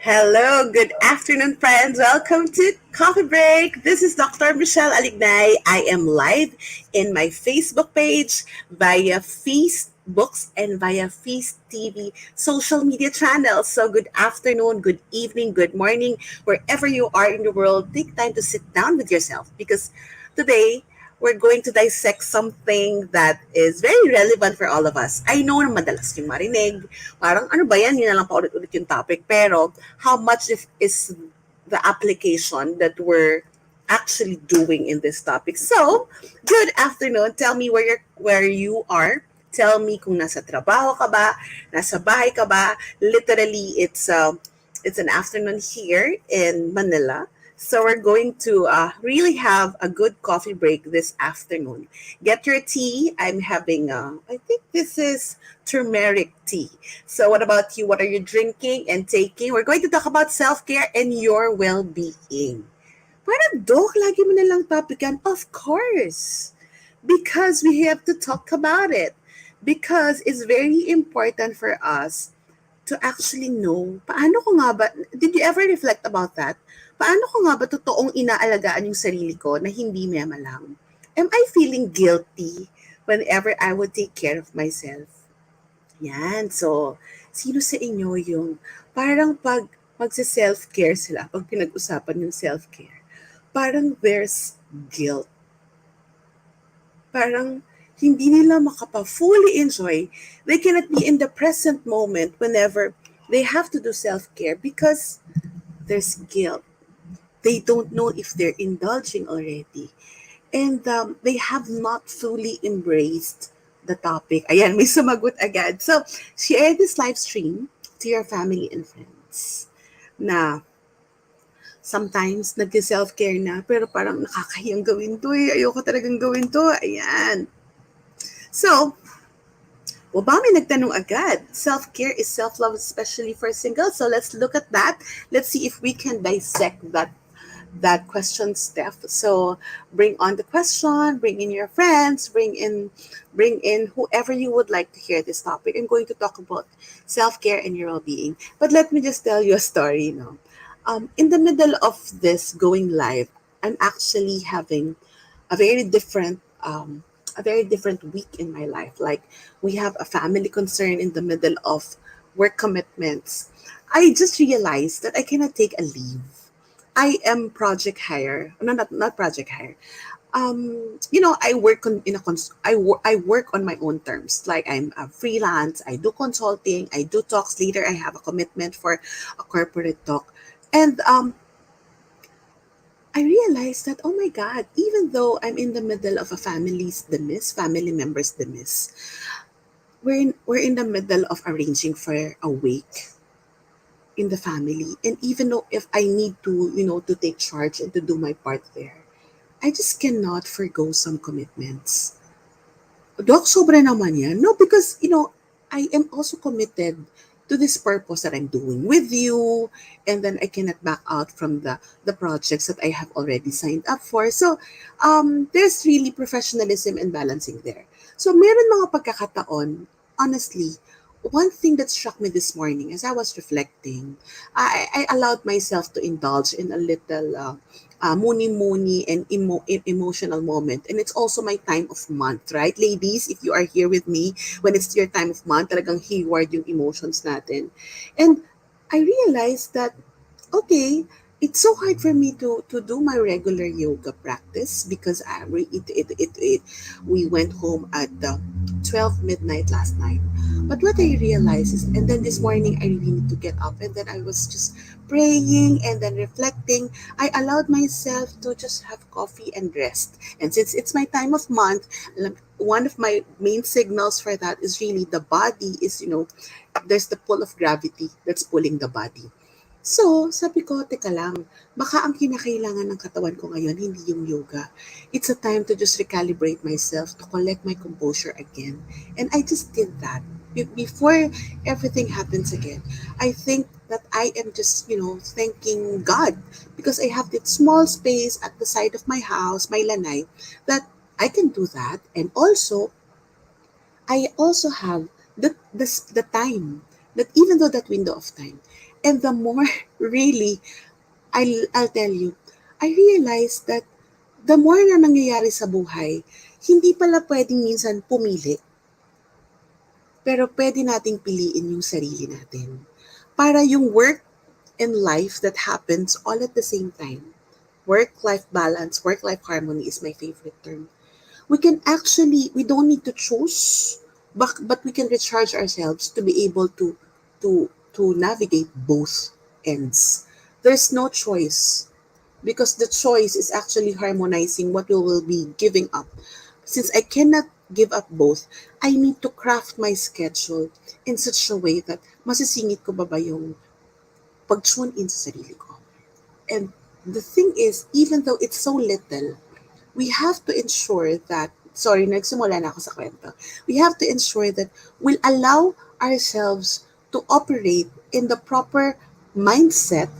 Hello, good afternoon, friends. Welcome to Coffee Break. This is Dr. Michele Alignay. I am live in my Facebook page via Feast Books and via Feast TV social media channels. So, good afternoon, good evening, good morning, wherever you are in the world. Take time to sit down with yourself because today we're going to dissect something that is very relevant for all of us. I know na madalas yung marinig, parang ano ba yan, yun na lang paulit-ulit yung topic. Pero how much is the application that we're actually doing in this topic? So, good afternoon. Tell me where you are. Tell me kung nasa trabaho ka ba, nasa bahay ka ba. Literally, it's an afternoon here in Manila. So we're going to really have a good coffee break this afternoon. Get your tea. I'm having, I think this is turmeric tea. So what about you? What are you drinking and taking? We're going to talk about self-care and your well-being. Parang, Dok, lagi mo nalang topic yan. Of course. Because we have to talk about it. Because it's very important for us to actually know, paano ko nga ba, did you ever reflect about that? Paano ko nga ba totoong inaalagaan yung sarili ko na hindi mema lang? Am I feeling guilty whenever I would take care of myself? Yan. So, sino sa inyo yung parang pag magsa-self-care sila, pag pinag-usapan yung self-care, parang there's guilt. Parang hindi nila makapa-fully enjoy. They cannot be in the present moment whenever they have to do self-care because there's guilt. They don't know if they're indulging already. And they have not fully embraced the topic. Ayan, may sumagot agad. So, share this live stream to your family and friends na sometimes nag-self-care na pero parang nakakahiyang gawin to eh. Ayoko talagang gawin to. Ayan. So, Obama nagtanong agad. Self-care is self-love, especially for singles. So let's look at that. Let's see if we can dissect that question, Steph. So bring on the question, bring in your friends, bring in whoever you would like to hear this topic. I'm going to talk about self-care and your well-being. But let me just tell you a story, in the middle of this going live, I'm actually having a very different a very different week in my life. Like we have a family concern in the middle of work commitments. I just realized that I cannot take a leave. I am project hire. No, not project hire. I work on in a I work on my own terms. Like I'm a freelance. I do consulting. I do talks. Later, I have a commitment for a corporate talk, and I realized that, oh my God, even though I'm in the middle of a family members demise, we're in the middle of arranging for a wake in the family. And even though if I need to, to take charge and to do my part there, I just cannot forgo some commitments. Dok, sobra naman yan. No, because, I am also committed to this purpose that I'm doing with you, and then I cannot back out from the projects that I have already signed up for. So, there's really professionalism and balancing there. So, meron mga pagkakataon, honestly, one thing that struck me this morning as I was reflecting, I allowed myself to indulge in a little muni-muni and emotional moment. And it's also my time of month, right? Ladies, if you are here with me, when it's your time of month, talagang hayward yung emotions natin. And I realized that, okay, it's so hard for me to do my regular yoga practice because we went home at 12 midnight last night. But what I realized is, and then this morning I really need to get up, and then I was just praying and then reflecting. I allowed myself to just have coffee and rest. And since it's my time of month, one of my main signals for that is really the body is, there's the pull of gravity that's pulling the body. So, sabi ko, teka lang, baka ang kinakailangan ng katawan ko ngayon, hindi yung yoga. It's a time to just recalibrate myself, to collect my composure again. And I just did that. Before everything happens again, I think that I am just, thanking God because I have that small space at the side of my house, my lanai, that I can do that. And also, I also have the time that even though that window of time, And the more, really, I'll tell you, I realized that the more na nangyayari sa buhay, hindi pala pwedeng minsan pumili, pero pwede nating piliin yung sarili natin. Para yung work and life that happens all at the same time. Work-life balance, work-life harmony is my favorite term. We don't need to choose, but we can recharge ourselves to be able to navigate both ends. There's no choice because the choice is actually harmonizing what we will be giving up. Since I cannot give up both, I need to craft my schedule in such a way that masisingit ko ba yung pag-tune in sa sarili ko. And the thing is, even though it's so little, we have to ensure that, sorry, nagsimula na ako sa kwento. We have to ensure that we'll allow ourselves to operate in the proper mindset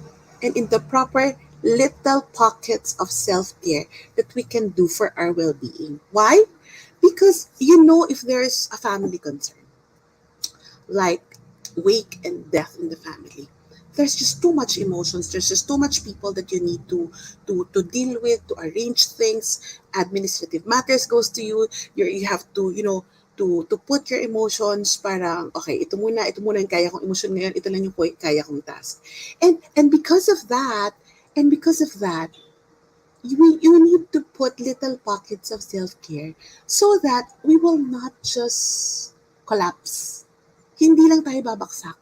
and in the proper little pockets of self-care that we can do for our well-being. Why? Because you know if there's a family concern, like wake and death in the family, there's just too much emotions, there's just too much people that you need to deal with, to arrange things, administrative matters goes to you, you have to, to put your emotions, parang okay, ito muna yung kaya kong emotion ngayon, ito lang yung kaya kong task. And because of that, you need to put little pockets of self-care so that we will not just collapse. Hindi lang tayo babaksak.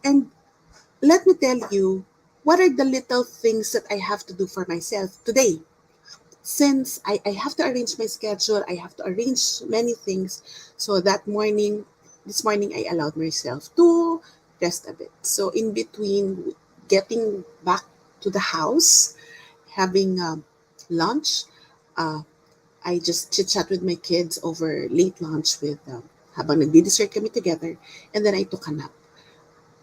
And let me tell you, what are the little things that I have to do for myself today? Since I have to arrange my schedule, I have to arrange many things. So this morning, I allowed myself to rest a bit. So in between getting back to the house, having lunch, uh, I just chit-chat with my kids over late lunch with habang nagdi-dessert kami together, and then I took a nap.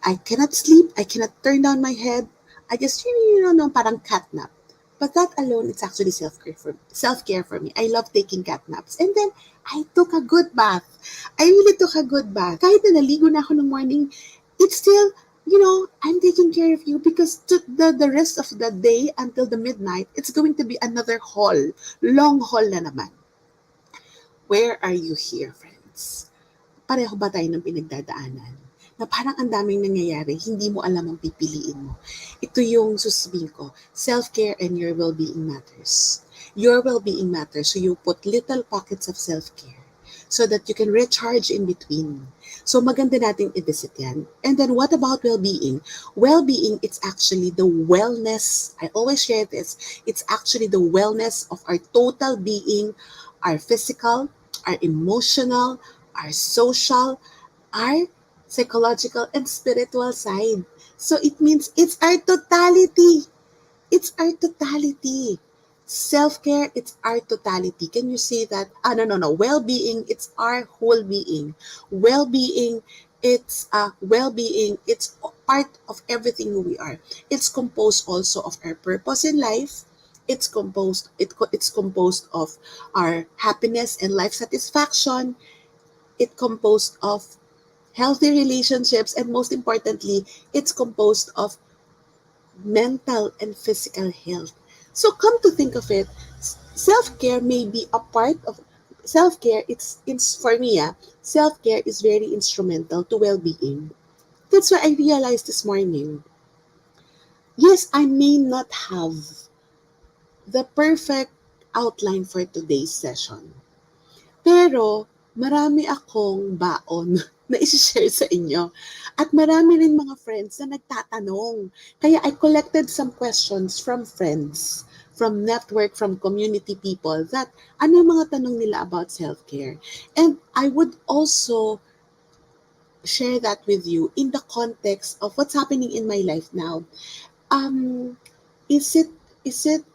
I cannot sleep. I cannot turn down my head. I just, no, parang cat nap. But that alone, it's actually self-care for me. I love taking cat naps. And then, I took a good bath. I really took a good bath. Kahit na naligo na ako ng morning, it's still, I'm taking care of you because the rest of the day until the midnight, it's going to be another haul. Long haul na naman. Where are you here, friends? Pareho ba tayo ng pinagdadaanan? Na parang ang daming nangyayari, hindi mo alam ang pipiliin mo. Ito yung sasabihin ko, self-care and your well-being matters. Your well-being matters, so you put little pockets of self-care so that you can recharge in between. So maganda nating i-visit yan. And then what about well-being? Well-being, it's actually the wellness. I always share this. It's actually the wellness of our total being, our physical, our emotional, our social, our psychological and spiritual side. So it means it's our totality. It's our totality. Self-care, it's our totality. Can you say that? No. Well-being, it's our whole being. Well-being, it's part of everything who we are. It's composed also of our purpose in life. It's composed of our happiness and life satisfaction. It's composed of healthy relationships, and most importantly, it's composed of mental and physical health. So come to think of it, self-care may be a part of self-care. It's for me, self-care is very instrumental to well-being. That's why I realized this morning, yes, I may not have the perfect outline for today's session. Pero marami akong baon na isi-share sa inyo. At marami rin mga friends na nagtatanong. Kaya I collected some questions from friends, from network, from community people that ano yung mga tanong nila about self-care. And I would also share that with you in the context of what's happening in my life now. Um, is it is it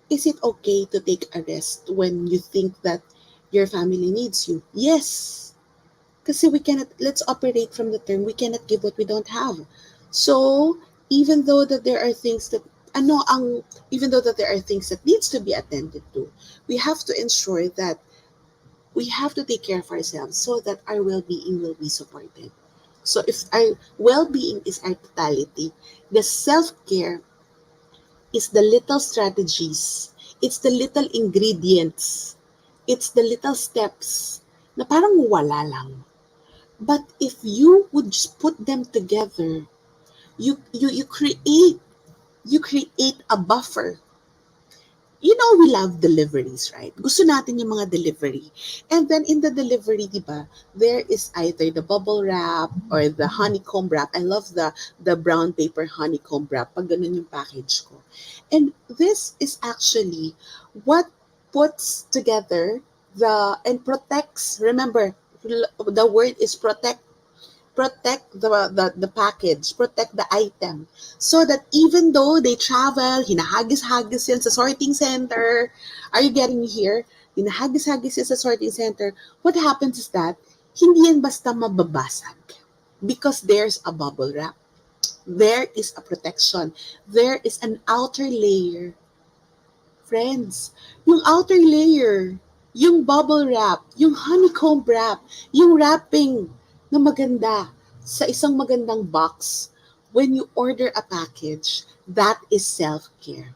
is it okay to take a rest when you think that your family needs you? Yes. Kasi let's operate from the term, we cannot give what we don't have. So, even though that there are things that, even though that there are things that needs to be attended to, we have to ensure that we have to take care of ourselves so that our well-being will be supported. So if our well-being is our totality, the self-care is the little strategies, it's the little ingredients, it's the little steps na parang wala lang. But if you would just put them together, you create a buffer. You know, we love deliveries, right? Gusto natin yung mga delivery. And then in the delivery, di ba, there is either the bubble wrap or the honeycomb wrap. I love the brown paper honeycomb wrap pag ganun yung package ko. And this is actually what puts together and protects, remember, the word is protect the package, protect the item. So that even though they travel, hinahagis-hagis yan sa sorting center. Are you getting me here? Hinahagis-hagis yan sa sorting center. What happens is that, hindi yan basta mababasag. Because there's a bubble wrap. There is a protection. There is an outer layer. Friends, yung outer layer, yung bubble wrap, yung honeycomb wrap, yung wrapping na maganda sa isang magandang box, when you order a package, that is self-care.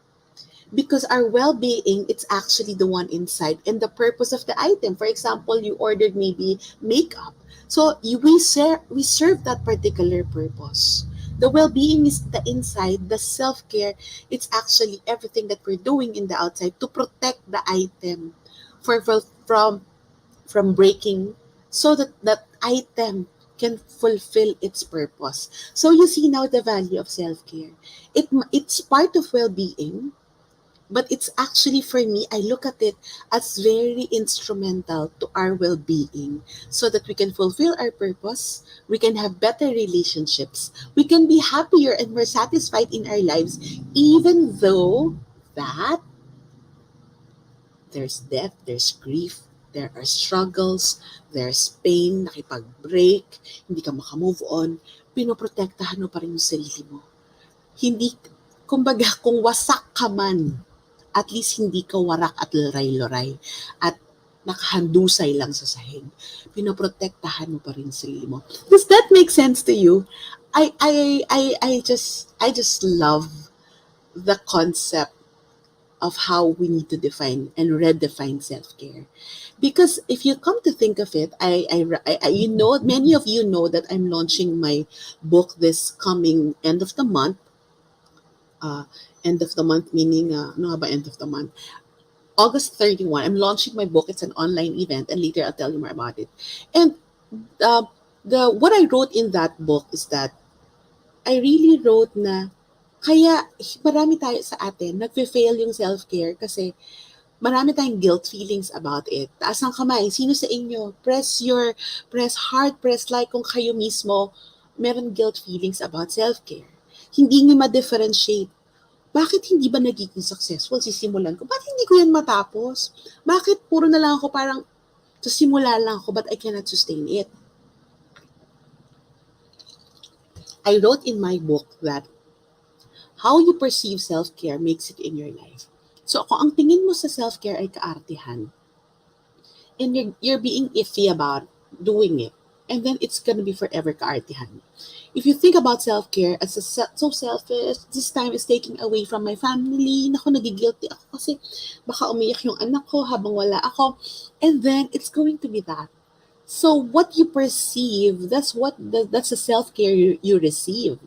Because our well-being, it's actually the one inside and the purpose of the item. For example, you ordered maybe makeup. So we serve that particular purpose. The well-being is the inside, the self-care, it's actually everything that we're doing in the outside to protect the item from breaking, so that that item can fulfill its purpose. So you see now the value of self-care. It's part of well-being, but it's actually, for me, I look at it as very instrumental to our well-being, so that we can fulfill our purpose, we can have better relationships, we can be happier and more satisfied in our lives, even though that there's death, there's grief, there are struggles, there's pain, nakipag-break, hindi ka makamove on, pinoprotektahan mo pa rin yung sarili mo. Hindi, kumbaga, kung wasak ka man, at least hindi ka warak at luray-luray at nakahandusay lang sa sahig. Pinoprotektahan mo pa rin sarili mo. Does that make sense to you? I just love the concept of how we need to define and redefine self-care. Because if you come to think of it, many of you know that I'm launching my book this coming end of the month. uh, End of the month meaning, ano nga ba end of the month? August 31, I'm launching my book. It's an online event, and later I'll tell you more about it. And uh, what I wrote in that book is that I really wrote na kaya marami tayo sa atin nagfe-fail yung self-care kasi marami tayong guilt feelings about it. Taas ang kamay. Sino sa inyo? Press hard, press like kung kayo mismo meron guilt feelings about self-care. Hindi nyo ma-differentiate. Bakit hindi ba nagiging successful? Sisimulan ko. Bakit hindi ko yan matapos? Bakit puro na lang ako parang sa simula lang ako but I cannot sustain it? I wrote in my book that how you perceive self-care makes it in your life. So kung ang tingin mo sa self-care ay kaartihan, and you're being iffy about doing it, and then it's gonna be forever kaartihan. If you think about self-care as so selfish, this time is taking away from my family, naku, nagigilty ako kasi baka umiyak yung anak ko habang wala ako, and then it's going to be that. So what you perceive, that's the self-care you receive.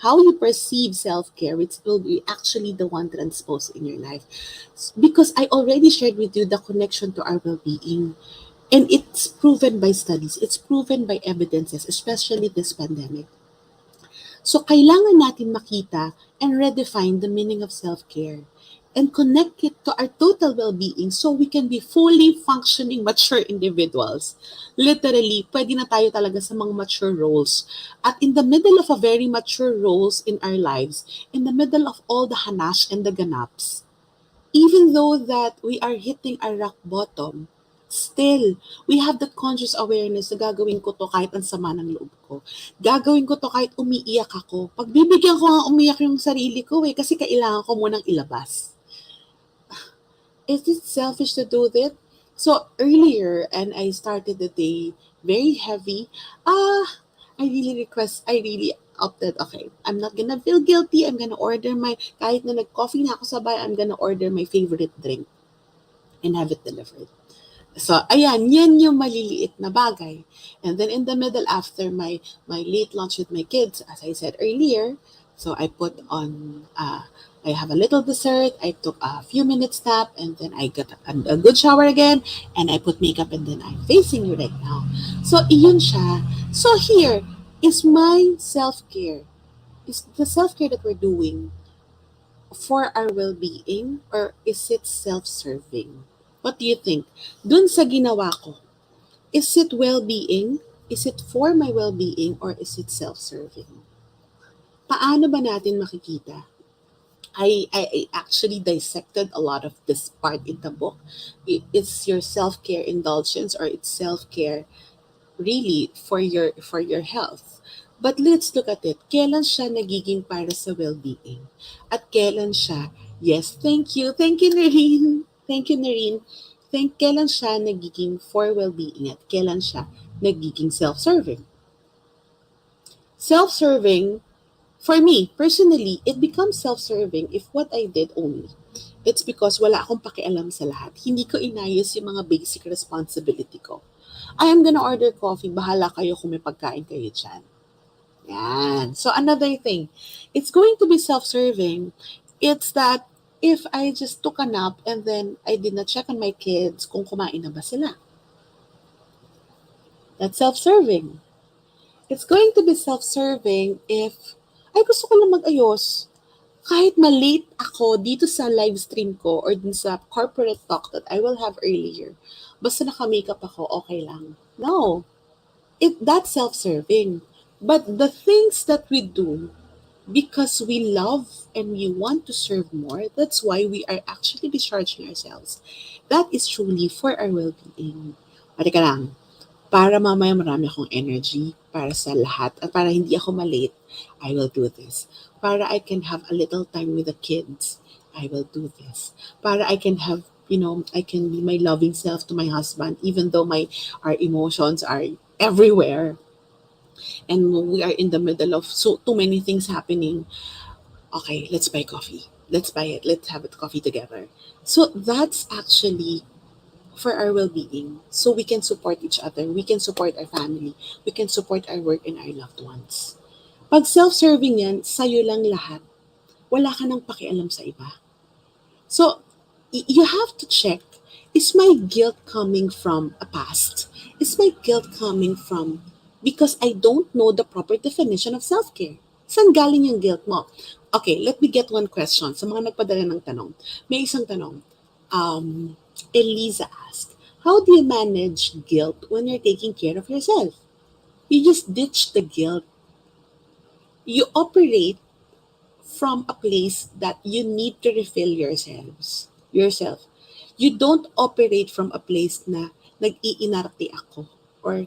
How you perceive self-care, it will be actually the one transposed in your life. Because I already shared with you the connection to our well-being. And it's proven by studies, it's proven by evidences, especially this pandemic. So kailangan natin makita and redefine the meaning of self-care and connect it to our total well-being so we can be fully functioning mature individuals. Literally, pwede na tayo talaga sa mga mature roles. At in the middle of a very mature roles in our lives, in the middle of all the hanash and the ganaps, even though that we are hitting our rock bottom, still, we have that conscious awareness na gagawin ko to kahit ang sama ng loob ko. Gagawin ko to kahit umiiyak ako. Pagbibigyan ko nga umiyak yung sarili ko kasi kailangan ko munang ilabas. Is it selfish to do that? So earlier, and I started the day very heavy. I really opted, okay, I'm not gonna feel guilty. I'm gonna order kahit na nag-coffee na ako sa bahay, I'm gonna order my favorite drink and have it delivered. So, ayan, yan yung maliliit na bagay. And then in the middle, after my late lunch with my kids, as I said earlier, so I put on, I have a little dessert, I took a few minutes nap, and then I got a good shower again, and I put makeup, and then I'm facing you right now. So, iyon siya. So, here is my self-care. Is the self-care that we're doing for our well-being, or is it self-serving? What do you think? Dun sa ginawa ko, is it well-being? Is it for my well-being, or is it self-serving? Paano ba natin makikita? I actually dissected a lot of this part in the book. It's your self-care indulgence, or it's self-care really for your health. But let's look at it. Kailan siya nagiging para sa well-being? At kailan siya, yes, thank you Noreen, thank you Noreen, kailan siya nagiging for well-being at kailan siya nagiging self-serving? Self-serving, for me, personally, it becomes self-serving if what I did only, it's because wala akong pakialam sa lahat. Hindi ko inayos yung mga basic responsibility ko. I am gonna order coffee, bahala kayo kung may pagkain kayo dyan. Yan. So another thing, it's going to be self-serving. It's that if I just took a nap and then I did not check on my kids kung kumain na ba sila. That's self-serving. It's going to be self-serving if ay gusto ko lang mag-ayos. Kahit malate ako dito sa live stream ko or dun sa corporate talk that I will have earlier, basta naka-makeup ako, okay lang. No. That's self-serving. But the things that we do because we love and we want to serve more, that's why we are actually discharging ourselves. That is truly for our well-being. Pati ka lang, para mamaya marami akong energy para sa lahat at para hindi ako malate, I will do this. Para I can have a little time with the kids, I will do this. Para I can have, I can be my loving self to my husband even though our emotions are everywhere and we are in the middle of so too many things happening. Okay, let's buy coffee. Let's buy it. Let's have it coffee together. So that's actually for our well-being. So we can support each other. We can support our family. We can support our work and our loved ones. Pag self-serving yan, sa'yo lang lahat. Wala ka nang pakialam sa iba. So, you have to check, is my guilt coming from a past? Is my guilt coming from because I don't know the proper definition of self-care? Saan galing yung guilt mo? Okay, let me get one question. Sa mga nagpadala ng tanong, may isang tanong. Eliza asked, how do you manage guilt when you're taking care of yourself? You just ditch the guilt. You operate from a place that you need to refill yourself. You don't operate from a place na nag-iinarte ako. Or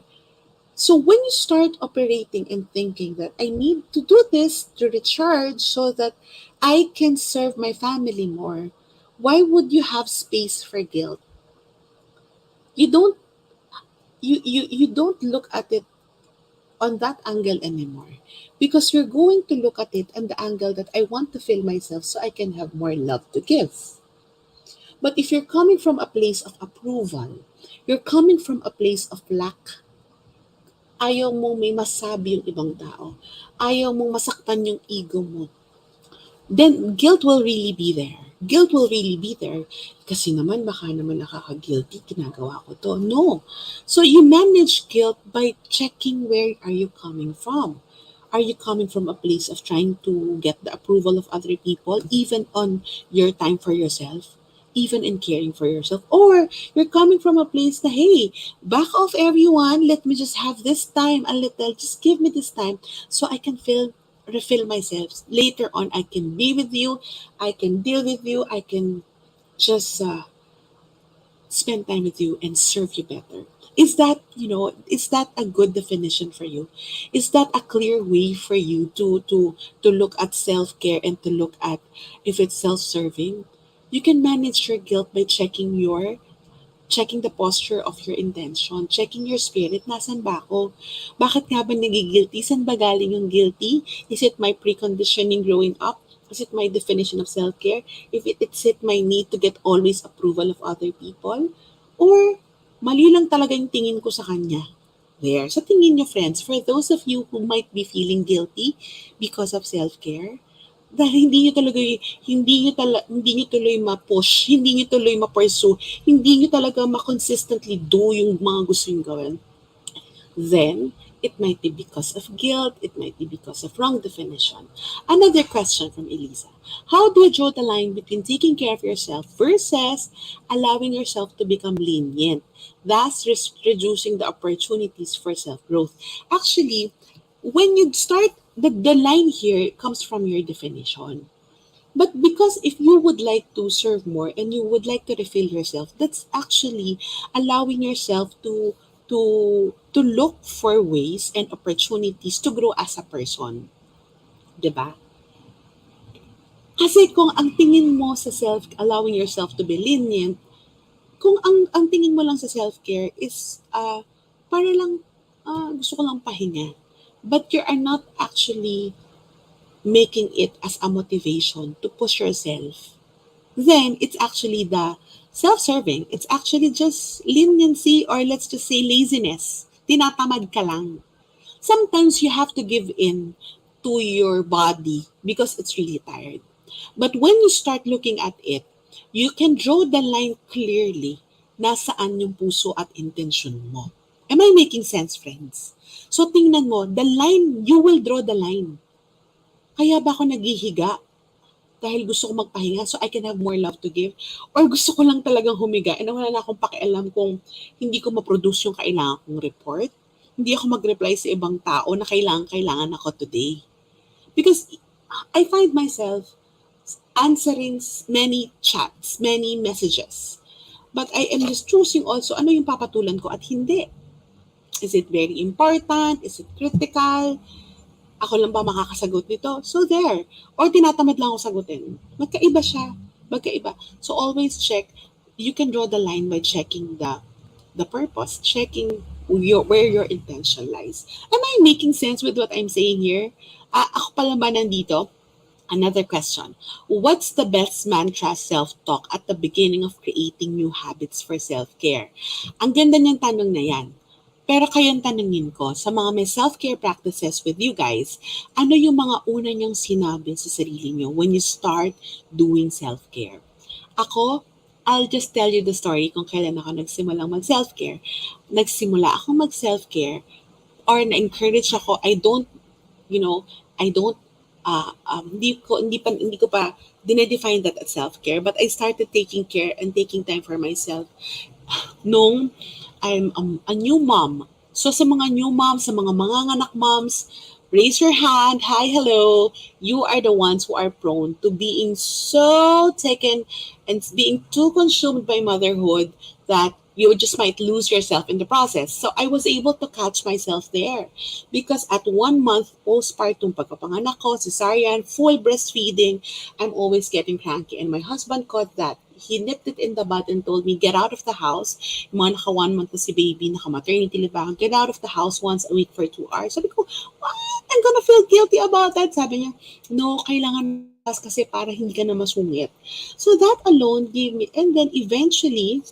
so when you start operating and thinking that I need to do this to recharge so that I can serve my family more, why would you have space for guilt? You don't you don't look at it on that angle anymore because you're going to look at it on the angle that I want to fill myself so I can have more love to give. But if you're coming from a place of approval, you're coming from a place of lack, ayaw mong may masabi yung ibang tao, ayaw mong masaktan yung ego mo, then guilt will really be there. Guilt will really be there. Kasi naman, baka naman nakaka-guilty, ginagawa ko to. No. So you manage guilt by checking where are you coming from. Are you coming from a place of trying to get the approval of other people, even on your time for yourself, even in caring for yourself? Or you're coming from a place that, hey, back off everyone, let me just have this time a little, just give me this time so I can refill myself. Later on, I can be with you, I can deal with you, I can just spend time with you and serve you better. Is that a good definition for you? Is that a clear way for you to look at self-care and to look at if it's self-serving? You can manage your guilt by checking the posture of your intention, checking your spirit, nasan ba ako? Bakit nga ba nagigilty? Saan ba galing yung guilty? Is it my preconditioning growing up? Is it my definition of self-care? If it's it my need to get always approval of other people? Or mali lang talaga yung tingin ko sa kanya? There. Sa tingin nyo, friends, for those of you who might be feeling guilty because of self-care, dahil hindi niyo tuloy ma-push, hindi niyo tuloy ma-pursue, hindi niyo talaga ma-consistently do yung mga gusto niyo gawin, then it might be because of guilt, it might be because of wrong definition. Another question from Elisa. How do you draw the line between taking care of yourself versus allowing yourself to become lenient, thus reducing the opportunities for self-growth? Actually, when you start, the line here comes from your definition. But because if you would like to serve more and you would like to refill yourself, that's actually allowing yourself to look for ways and opportunities to grow as a person, 'di ba? Kasi kung ang tingin mo sa self allowing yourself to be lenient, kung ang tingin mo lang sa self-care is para lang gusto ko lang pahinga. But you are not actually making it as a motivation to push yourself, then it's actually the self-serving. It's actually just leniency or let's just say laziness. Tinatamad ka lang. Sometimes you have to give in to your body because it's really tired. But when you start looking at it, you can draw the line clearly nasaan yung puso at intention mo. Am I making sense, friends? So tingnan mo, the line, you will draw the line. Kaya ba ako naghihiga? Dahil gusto ko magpahinga so I can have more love to give? Or gusto ko lang talagang humiga and wala na akong pakialam kung hindi ko ma-produce yung kailangan kong report? Hindi ako mag-reply sa ibang tao na kailangan ako today. Because I find myself answering many chats, many messages. But I am just choosing also ano yung papatulan ko at hindi. Is it very important? Is it critical? Ako lang ba makakasagot nito? So there. Or tinatamad lang ako sagutin. Magkaiba siya. Magkaiba. So always check. You can draw the line by checking the purpose, checking where your intention lies. Am I making sense with what I'm saying here? Ako pala ba nandito? Another question. What's the best mantra self-talk at the beginning of creating new habits for self-care? Ang ganda niyang tanong na yan. Pero kayong tanungin ko, sa mga may self-care practices with you guys, ano yung mga una niyong sinabi sa sarili niyo when you start doing self-care? Ako, I'll just tell you the story kung kailan ako nagsimulang mag-self-care. Nagsimula ako mag-self-care or na-encourage ako, I don't hindi ko pa dinedefine that as self-care, but I started taking care and taking time for myself nung I'm a new mom. So sa mga new moms, sa mga manganganak moms, raise your hand. Hi, hello. You are the ones who are prone to being so taken and being too consumed by motherhood that you just might lose yourself in the process. So I was able to catch myself there because at 1 month postpartum pagkapanganak ko, cesarean, full breastfeeding, I'm always getting cranky. And my husband caught that. He nipped it in the bud and told me, get out of the house. Yung mga naka 1 month na si baby, naka maternity leave ako, get out of the house once a week for 2 hours. Sabi ko, what? I'm gonna feel guilty about that. Sabi niya, no, kailangan kasi para hindi ka na masungit. So that alone gave me, and then eventually,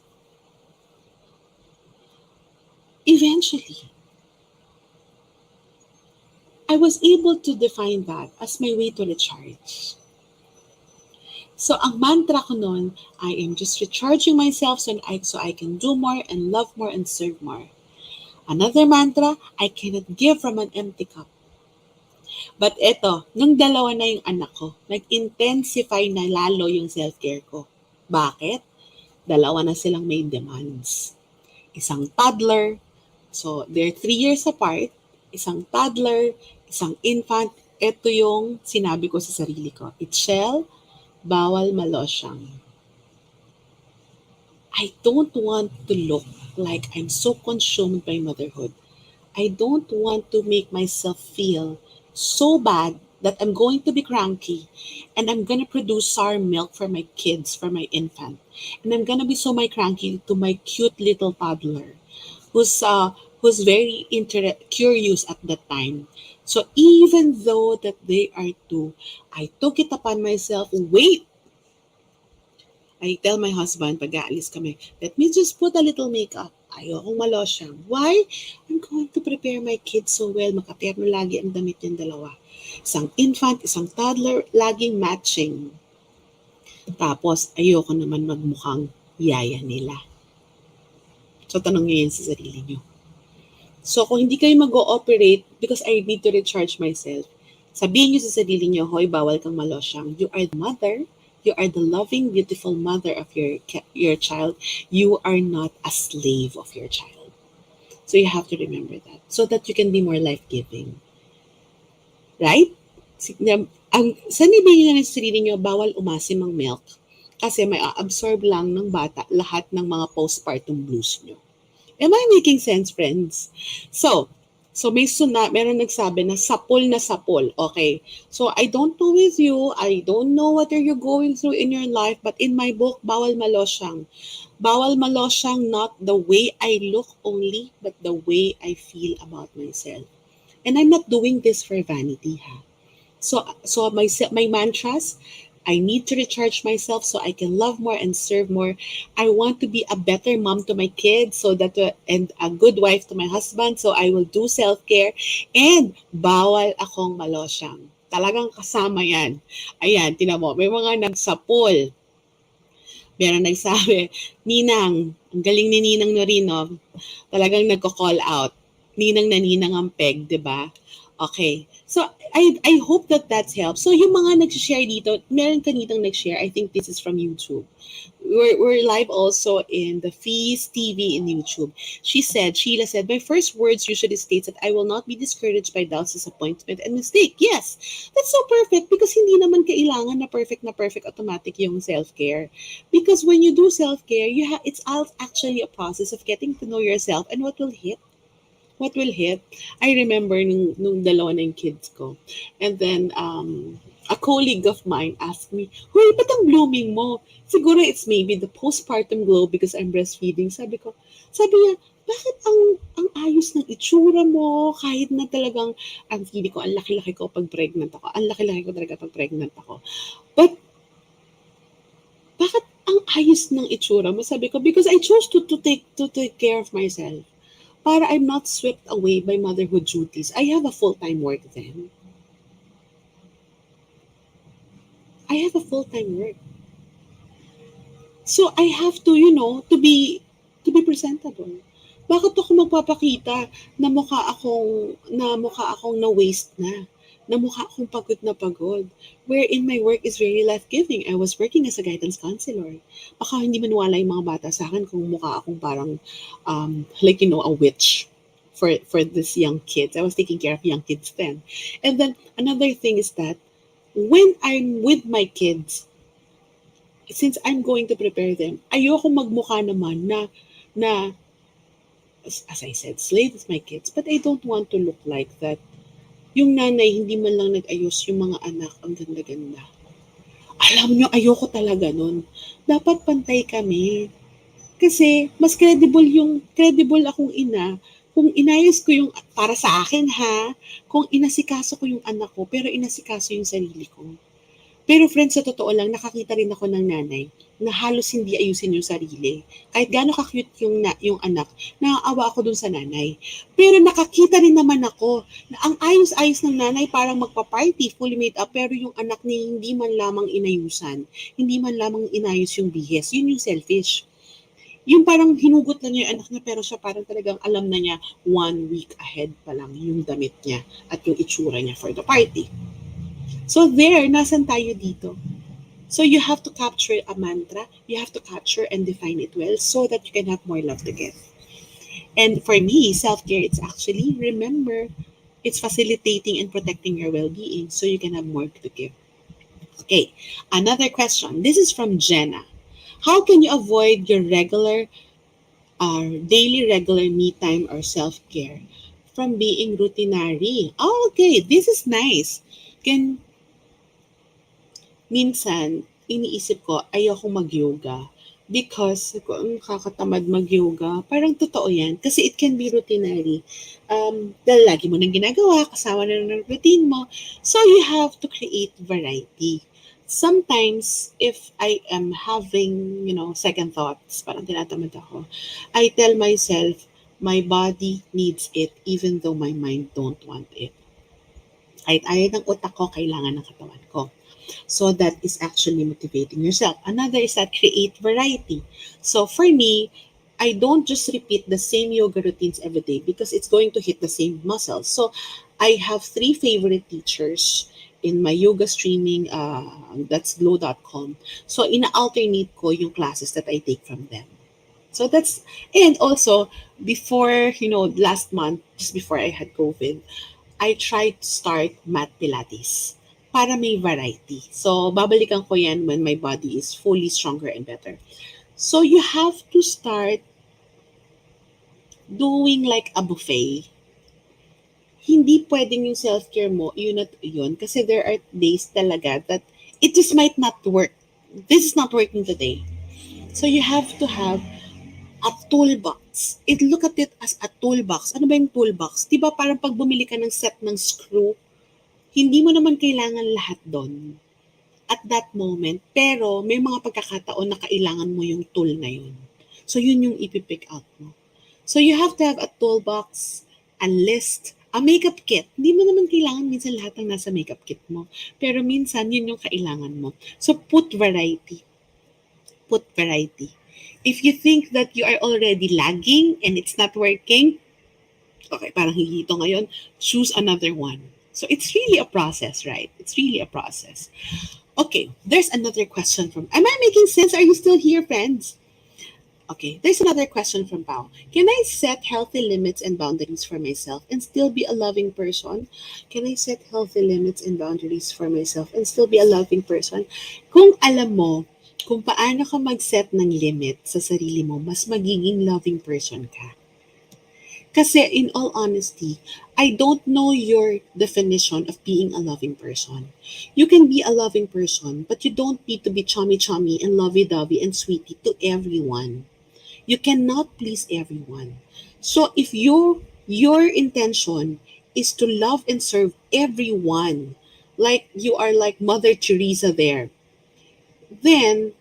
I was able to define that as my way to recharge. So ang mantra ko noon, I am just recharging myself so I can do more and love more and serve more. Another mantra, I cannot give from an empty cup. But eto, nung dalawa na yung anak ko, nag-intensify na lalo yung self-care ko. Bakit? Dalawa na silang may demands. Isang toddler, so they're 3 years apart, isang toddler, isang infant, ito yung sinabi ko sa sarili ko. Itchel, bawal malosyang. I don't want to look like I'm so consumed by motherhood. I don't want to make myself feel so bad that I'm going to be cranky and I'm gonna produce sour milk for my kids, for my infant. And I'm gonna be so my cranky to my cute little toddler who's very curious at that time. So even though that they are two, I took it upon myself, wait, I tell my husband, pag aalis kami, let me just put a little makeup. Ayokong malosyang. Why? I'm going to prepare my kids so well. Makaterno lagi ang damit yung dalawa. Isang infant, isang toddler, laging matching. Tapos, ayoko naman magmukhang yaya nila. So, tanong nyo yan sa sarili nyo. So, kung hindi kayo mag-ooperate because I need to recharge myself, sabihin nyo sa sarili nyo, hoy, bawal kang malosyang. You are the mother. You are the loving, beautiful mother of your child. You are not a slave of your child. So you have to remember that so that you can be more life-giving. Right? Sanibigin na sa sarili nyo, bawal umasim ang milk kasi may absorb lang ng bata lahat ng mga postpartum blues nyo. Am I making sense, friends? So meron nagsabi na sapol, okay? So I don't know with you, I don't know what are you going through in your life, but in my book, bawal malosyang. Bawal malosyang, not the way I look only, but the way I feel about myself. And I'm not doing this for vanity, ha? So my mantras, I need to recharge myself so I can love more and serve more. I want to be a better mom to my kids so that and a good wife to my husband, so I will do self-care and bawal akong malosyang. Talagang kasama yan. Ayan, tinan mo, may mga nagsapol. Meron nagsabi, Ninang, ang galing ni Ninang Norino, talagang nagko-call out. Ninang na ninang ang peg, di ba? Okay. So, I hope that that's helped. So, yung mga nag-share dito, meron kanitang nag-share. I think this is from YouTube. We're live also in the Feast TV in YouTube. Sheila said, my first words usually states that I will not be discouraged by doubts, disappointment, and mistake. Yes, that's so perfect because hindi naman kailangan na perfect automatic yung self-care. Because when you do self-care, it's actually a process of getting to know yourself and what will hit. I remember nung dalawa na yung kids ko. And then, a colleague of mine asked me, Huy, ba't ang blooming mo? Siguro it's maybe the postpartum glow because I'm breastfeeding. Sabi niya, bakit ang ayos ng itsura mo kahit na talagang ang feeling ko, ang laki-laki ko pag pregnant ako. Ang laki-laki ko talaga pag pregnant ako. But, bakit ang ayos ng itsura mo? Sabi ko, because I chose to take care of myself. Para I'm not swept away by motherhood duties. I have a full-time work then. I have a full-time work. So I have to, to be presentable. Bakit ako magpapakita na mukha akong na-waste na mukha akong pagod na pagod, wherein my work is very life-giving. I was working as a guidance counselor. Baka hindi maniwala yung mga bata sa akin kung mukha akong parang, a witch for these young kids. I was taking care of young kids then. And then, another thing is that, when I'm with my kids, since I'm going to prepare them, ayoko magmukha naman na, as I said, slave with my kids, but I don't want to look like that. Yung nanay, hindi man lang nag-ayos yung mga anak, ang ganda-ganda. Alam nyo, ayoko talaga nun. Dapat pantay kami. Kasi, mas credible akong ina, kung inayos ko yung, para sa akin ha, kung inasikaso ko yung anak ko, pero inasikaso yung sarili ko. Pero friends, sa totoo lang, nakakita rin ako ng nanay na halos hindi ayusin yung sarili. Kahit gaano ka-cute yung anak, naaawa ako dun sa nanay. Pero nakakita rin naman ako na ang ayos-ayos ng nanay parang magpa-party, fully made up, pero yung anak niya hindi man lamang inayusan, hindi man lamang inayos yung bihes. Yun yung selfish. Yung parang hinugot lang niya yung anak niya, pero siya parang talagang alam na niya 1 week ahead pa lang yung damit niya at yung itsura niya for the party. So there, nasan tayo dito? So you have to capture a mantra, you have to capture and define it well so that you can have more love to give. And for me, self-care, it's actually, remember, it's facilitating and protecting your well-being so you can have more to give. Okay, another question. This is from Jenna. How can you avoid your daily regular me time or self-care from being routinary? Oh, okay, this is nice. Can minsan, iniisip ko, ayoko mag-yoga. Because, kung kakatamad mag-yoga, parang totoo yan. Kasi it can be routinary. Dahil lagi mo nang ginagawa, kasama na ng routine mo. So, you have to create variety. Sometimes, if I am having, second thoughts, parang tinatamad ako, I tell myself, my body needs it even though my mind don't want it. Kahit ayaw ng utak ko, kailangan ng katawan ko. So that is actually motivating yourself. Another is that create variety. So for me, I don't just repeat the same yoga routines every day because it's going to hit the same muscles. So I have three favorite teachers in my yoga streaming, that's glow.com. So ina-alternate ko yung classes that I take from them. So that's, and also before, last month, just before I had COVID, I tried to start mat pilates para may variety. So, babalikan ko yan when my body is fully stronger and better. So, you have to start doing like a buffet. Hindi pwedeng yung self-care mo, yun at yun. Kasi there are days talaga that it just might not work. This is not working today. So, you have to have a toolbox. Look at it as a toolbox. Ano ba yung toolbox? Diba parang pag bumili ka ng set ng screw, hindi mo naman kailangan lahat doon at that moment. Pero may mga pagkakataon na kailangan mo yung tool na yun. So yun yung ipipick out mo. So you have to have a toolbox, a list, a makeup kit. Hindi mo naman kailangan minsan lahat ng nasa makeup kit mo. Pero minsan yun yung kailangan mo. So put variety. Put variety. If you think that you are already lagging and it's not working, okay, parang hihito ngayon, choose another one. So it's really a process, right? It's really a process. Okay, there's another question from, am I making sense? Are you still here, friends? Okay, there's another question from Pao. Can I set healthy limits and boundaries for myself and still be a loving person? Can I set healthy limits and boundaries for myself and still be a loving person? Kung alam mo kung paano ka mag-set ng limit sa sarili mo, mas magiging loving person ka. Kasi in all honesty, I don't know your definition of being a loving person. You can be a loving person, but you don't need to be chummy-chummy and lovey-dovey and sweetie to everyone. You cannot please everyone. So if your intention is to love and serve everyone, like you are like Mother Teresa there, then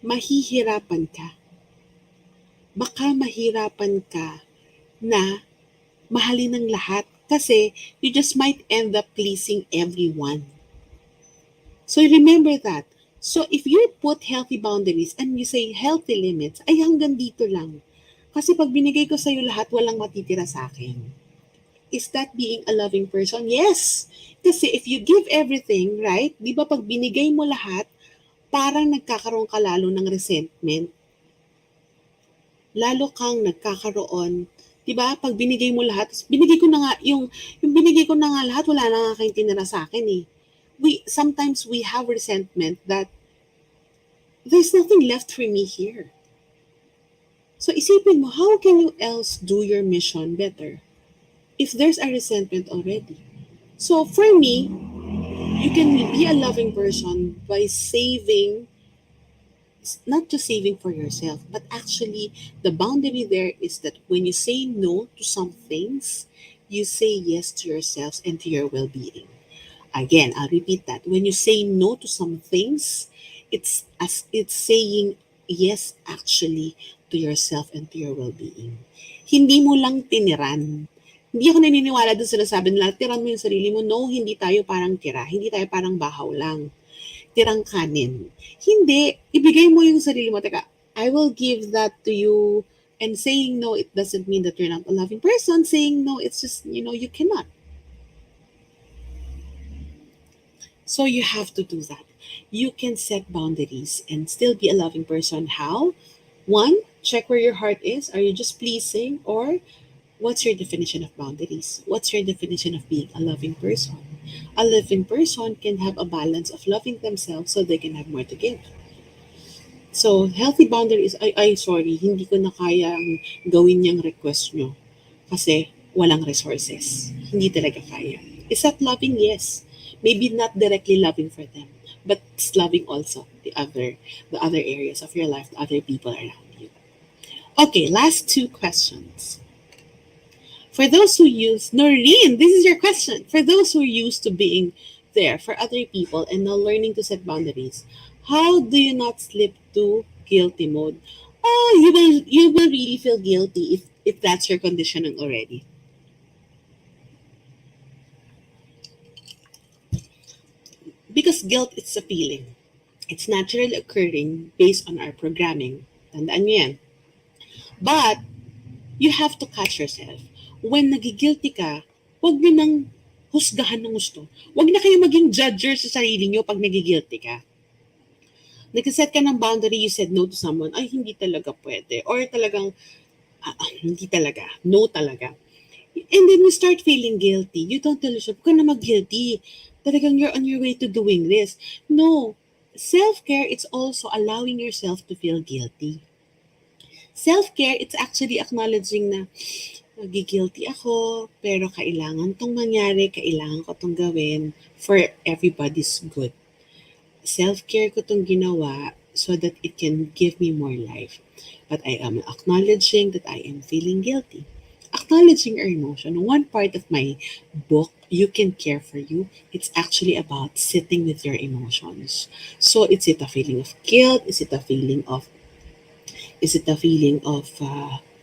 mahihirapan ka. Baka mahirapan ka na mahalin ng lahat kasi you just might end up pleasing everyone. So remember that. So if you put healthy boundaries and you say healthy limits, ay hanggang dito lang. Kasi pag binigay ko sa'yo lahat, walang matitira sa akin. Is that being a loving person? Yes. Kasi if you give everything, right? Di ba pag binigay mo lahat, parang nagkakaroon ka lalo ng resentment. Lalo kang nagkakaroon, 'di ba? Pag binigay mo lahat, binigay ko na nga yung binigay ko na nga lahat, wala na nga kayong tinira sa akin eh. Sometimes we have resentment that there's nothing left for me here. So isipin mo, how can you else do your mission better if there's a resentment already? So for me, you can be a loving person by saving, not just saving for yourself, but actually the boundary there is that when you say no to some things, you say yes to yourselves and to your well-being. Again, I'll repeat that. When you say no to some things, it's saying yes actually to yourself and to your well-being. Hindi mo lang tiniran. Hindi ako naniniwala doon sa sinasabi nila, tiran mo yung sarili mo. No, hindi tayo parang tira. Hindi tayo parang bahaw lang. Tirang kanin. Hindi. Ibigay mo yung sarili mo. Teka, I will give that to you. And saying no, it doesn't mean that you're not a loving person. Saying no, it's just, you cannot. So you have to do that. You can set boundaries and still be a loving person. How? One, check where your heart is. Are you just pleasing? Or what's your definition of boundaries? What's your definition of being a loving person? A loving person can have a balance of loving themselves so they can have more to give. So, healthy boundaries, sorry, hindi ko na kayang gawin yung request nyo kasi walang resources. Hindi talaga kaya. Is that loving? Yes. Maybe not directly loving for them, but it's loving also the other areas of your life, the other people around you. Okay, last two questions. For those who use Noreen, this is your question. For those who are used to being there for other people and now learning to set boundaries, how do you not slip to guilty mode? Oh, you will really feel guilty if that's your conditioning already. Because guilt is a feeling. It's naturally occurring based on our programming. Tandaan niyo yan. But you have to catch yourself. When nagigilty ka, huwag niyo nang husgahan ng gusto. Huwag na kayo maging judger sa sarili niyo pag nagigilty ka. Nagsaset ka ng boundary, you said no to someone, ay hindi talaga pwede. Or talagang, hindi talaga, no talaga. And then you start feeling guilty. You don't tell yourself, huwag ka na mag-guilty. Talagang you're on your way to doing this. No. Self-care, it's also allowing yourself to feel guilty. Self-care, it's actually acknowledging na nagigilty ako, pero kailangan tong mangyari, kailangan ko tong gawin for everybody's good. Self-care ko tong ginawa so that it can give me more life. But I am acknowledging that I am feeling guilty. Acknowledging our emotion. One part of my book, You Can Care for You, it's actually about sitting with your emotions. So is it a feeling of guilt? Is it a feeling of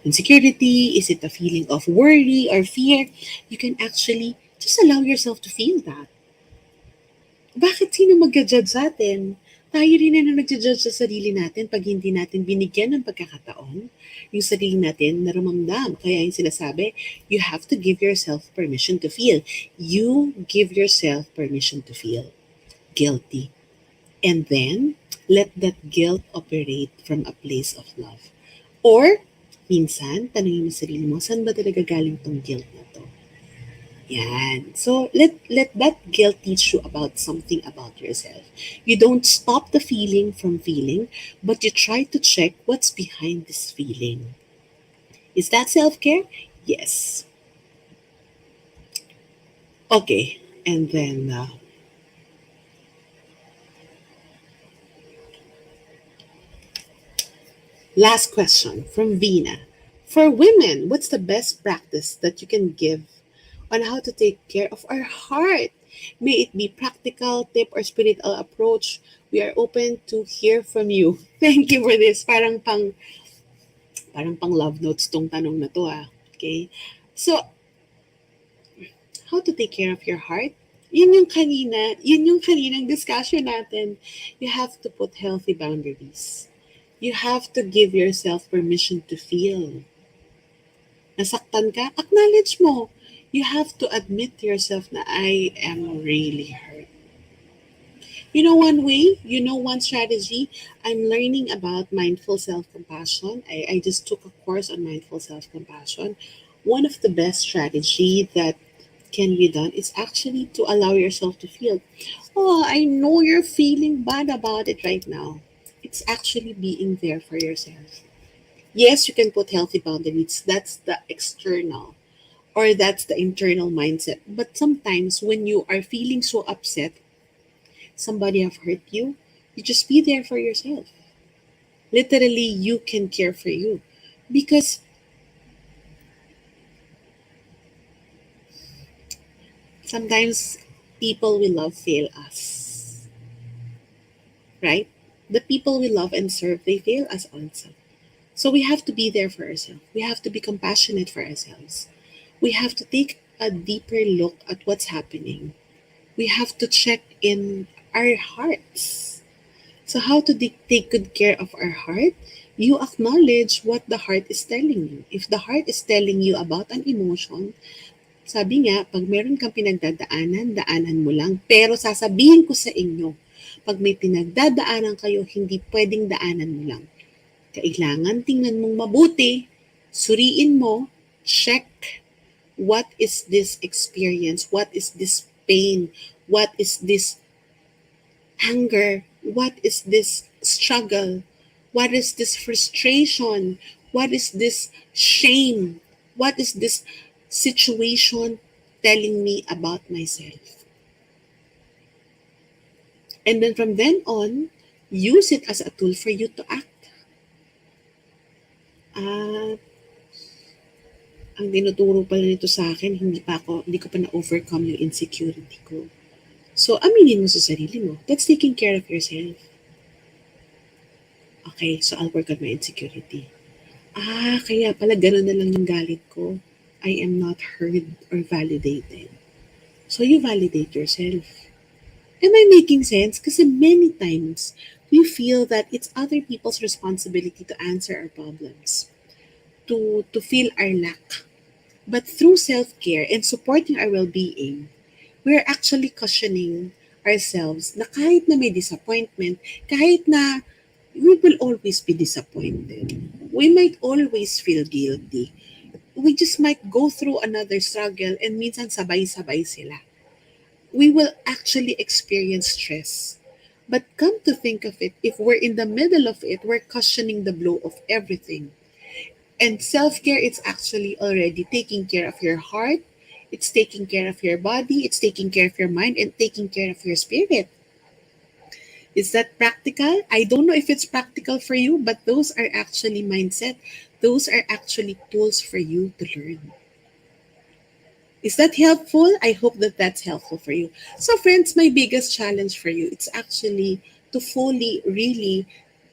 insecurity? Is it a feeling of worry or fear? You can actually just allow yourself to feel that. Bakit sino mag-judge sa atin? Tayo rin na nag-judge sa sarili natin pag hindi natin binigyan ng pagkakataon yung sarili natin na rumamdam. Kaya yung sinasabi, you have to give yourself permission to feel. You give yourself permission to feel guilty. And then, let that guilt operate from a place of love. Or, minsan, tanongin mo sarili mo, saan ba talaga galing tong guilt na to? Yan. So, let that guilt teach you about something about yourself. You don't stop the feeling from feeling, but you try to check what's behind this feeling. Is that self-care? Yes. Okay. And then, last question from Vina. For women, what's the best practice that you can give on how to take care of our heart? May it be practical, tip, or spiritual approach. We are open to hear from you. Thank you for this. Parang pang love notes tong tanong na to Okay? So, how to take care of your heart? Yun yung kaninang discussion natin. You have to put healthy boundaries. You have to give yourself permission to feel. Nasaktan ka? Acknowledge mo. You have to admit to yourself na I am really hurt. One strategy, I'm learning about mindful self-compassion. I just took a course on mindful self-compassion. One of the best strategy that can be done is actually to allow yourself to feel, oh, I know you're feeling bad about it right now. It's actually being there for yourself. Yes, you can put healthy boundaries. That's the external or that's the internal mindset. But sometimes when you are feeling so upset, somebody have hurt you, you just be there for yourself. Literally, you can care for you. Because sometimes people we love fail us, right? The people we love and serve, they fail us also. So we have to be there for ourselves. We have to be compassionate for ourselves. We have to take a deeper look at what's happening. We have to check in our hearts. So, how to take good care of our heart? You acknowledge what the heart is telling you. If the heart is telling you about an emotion, sabi nga, pag meron kang pinagdadaanan, daanan mo lang. Pero sasabihin ko sa inyo, pag may pinagdadaanan kayo, hindi pwedeng daanan mo lang. Kailangan tingnan mong mabuti, suriin mo, check what is this experience, what is this pain, what is this anger, what is this struggle, what is this frustration, what is this shame, what is this situation telling me about myself. And then from then on, use it as a tool for you to act. Ah, ang tinuturo pala nito sa akin, hindi ko pa na-overcome yung insecurity ko. So, aminin mo sa sarili mo. That's taking care of yourself. Okay, so I'll work on my insecurity. Kaya pala gano'n na lang yung galit ko. I am not heard or validated. So, you validate yourself. Am I making sense? Kasi many times, we feel that it's other people's responsibility to answer our problems, to feel our lack. But through self-care and supporting our well-being, we're actually cushioning ourselves na kahit na may disappointment, kahit na we will always be disappointed. We might always feel guilty. We just might go through another struggle and minsan sabay-sabay sila. We will actually experience stress. But come to think of it, if we're in the middle of it, we're cushioning the blow of everything. And self-care is actually already taking care of your heart, it's taking care of your body, it's taking care of your mind, and taking care of your spirit. Is that practical? I don't know if it's practical for you, but those are actually mindset. Those are actually tools for you to learn. Is that helpful? I hope that that's helpful for you. So, friends, my biggest challenge for you, it's actually to fully, really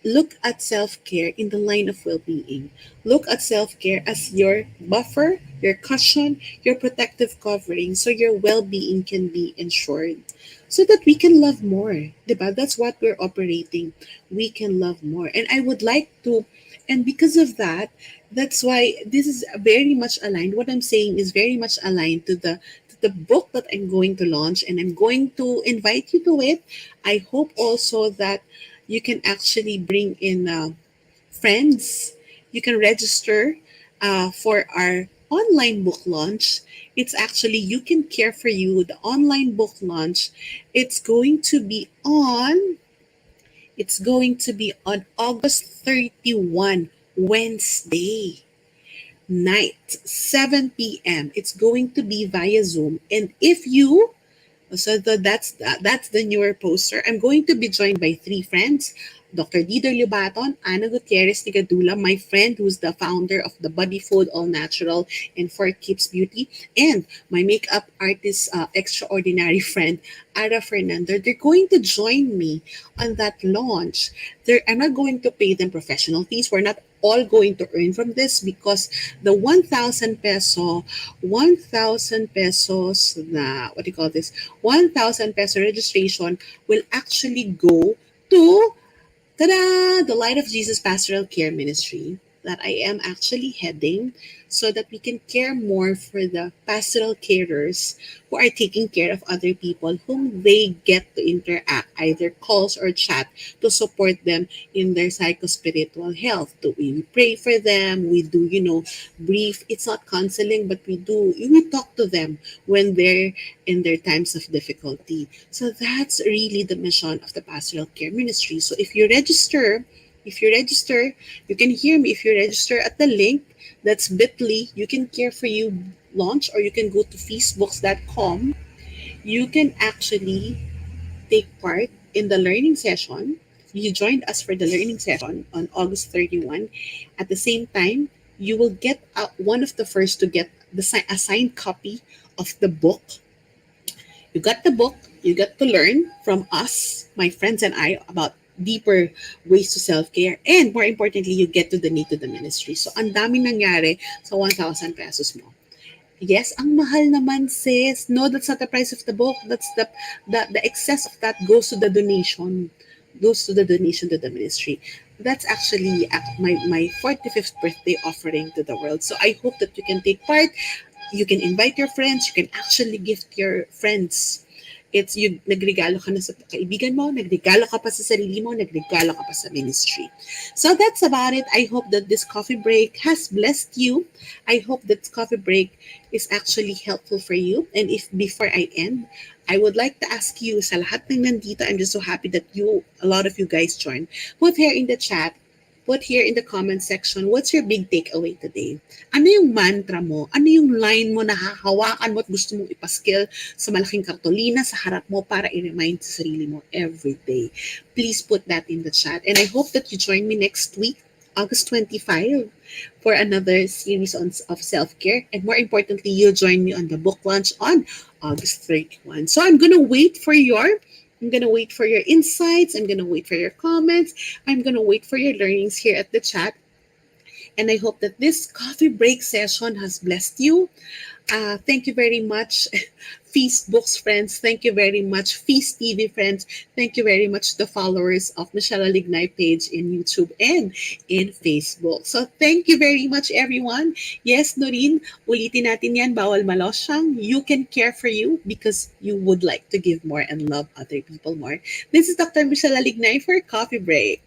look at self-care in the line of well-being. Look at self-care as your buffer, your cushion, your protective covering, so your well-being can be ensured. So that we can love more. Diba? That's what we're operating. We can love more. And I would like to, and because of that, that's why this is very much aligned. What I'm saying is very much aligned to the book that I'm going to launch, and I'm going to invite you to it. I hope also that you can actually bring in friends. You can register for our online book launch. It's actually You Can Care for You, the online book launch. It's going to be on it's going to be on August 31, Wednesday night, 7 p.m. It's going to be via Zoom. And if you that's the newer poster. I'm going to be joined by three friends. Dr. Dieter Libaton, Ana Gutierrez Tigadula, my friend who's the founder of the Body Food All Natural and For Keeps Beauty, and my makeup artist extraordinary friend, Ara Fernando. They're going to join me on that launch. I'm not going to pay them professional fees. We're not all going to earn from this because the 1,000 pesos na, what do you call this, 1,000 peso registration will actually go to the Light of Jesus Pastoral Care Ministry that I am actually heading, so that we can care more for the pastoral carers who are taking care of other people whom they get to interact, either calls or chat, to support them in their psychospiritual health. We pray for them, we do, brief, it's not counseling, but we talk to them when they're in their times of difficulty. So that's really the mission of the pastoral care ministry. So if you register, you can hear me. If you register at the link, that's bit.ly, You Can Care for You launch, or you can go to facebooks.com. You can actually take part in the learning session. You joined us for the learning session on August 31. At the same time, you will get one of the first to get a signed copy of the book. You got the book, you got to learn from us, my friends and I, about deeper ways to self-care, and more importantly, you get to donate to the ministry. So, ang daming nangyari sa 1,000 pesos mo. Yes, ang mahal naman, sis. No, that's not the price of the book. That's the excess of that goes to the donation. Goes to the donation to the ministry. That's actually my 45th birthday offering to the world. So I hope that you can take part. You can invite your friends. You can actually gift your friends. It's you, nagregalo ka na sa kaibigan mo, nagregalo ka pa sa sarili mo, nagregalo ka pa sa ministry. So that's about it. I hope that this coffee break has blessed you. I hope that coffee break is actually helpful for you. And if before I end, I would like to ask you, sa lahat ng nandito, I'm just so happy that a lot of you guys joined. Put here in the chat, put here in the comment section, what's your big takeaway today? Ano yung mantra mo? Ano yung line mo na hahawakan mo at gusto mong ipaskill sa malaking kartolina sa harap mo para i-remind sa sarili mo every day? Please put that in the chat. And I hope that you join me next week, August 25, for another series of self-care. And more importantly, you'll join me on the book launch on August 31. So I'm gonna wait for your insights. I'm gonna wait for your comments. I'm gonna wait for your learnings here at the chat. And I hope that this coffee break session has blessed you. Thank you very much, Feast Books friends. Thank you very much, Feast TV friends. Thank you very much, the followers of Michelle Alignay page in YouTube and in Facebook. So thank you very much, everyone. Yes, Noreen, ulitin natin yan, bawal malosyang. You can care for you because you would like to give more and love other people more. This is Dr. Michelle Alignay for Coffee Break.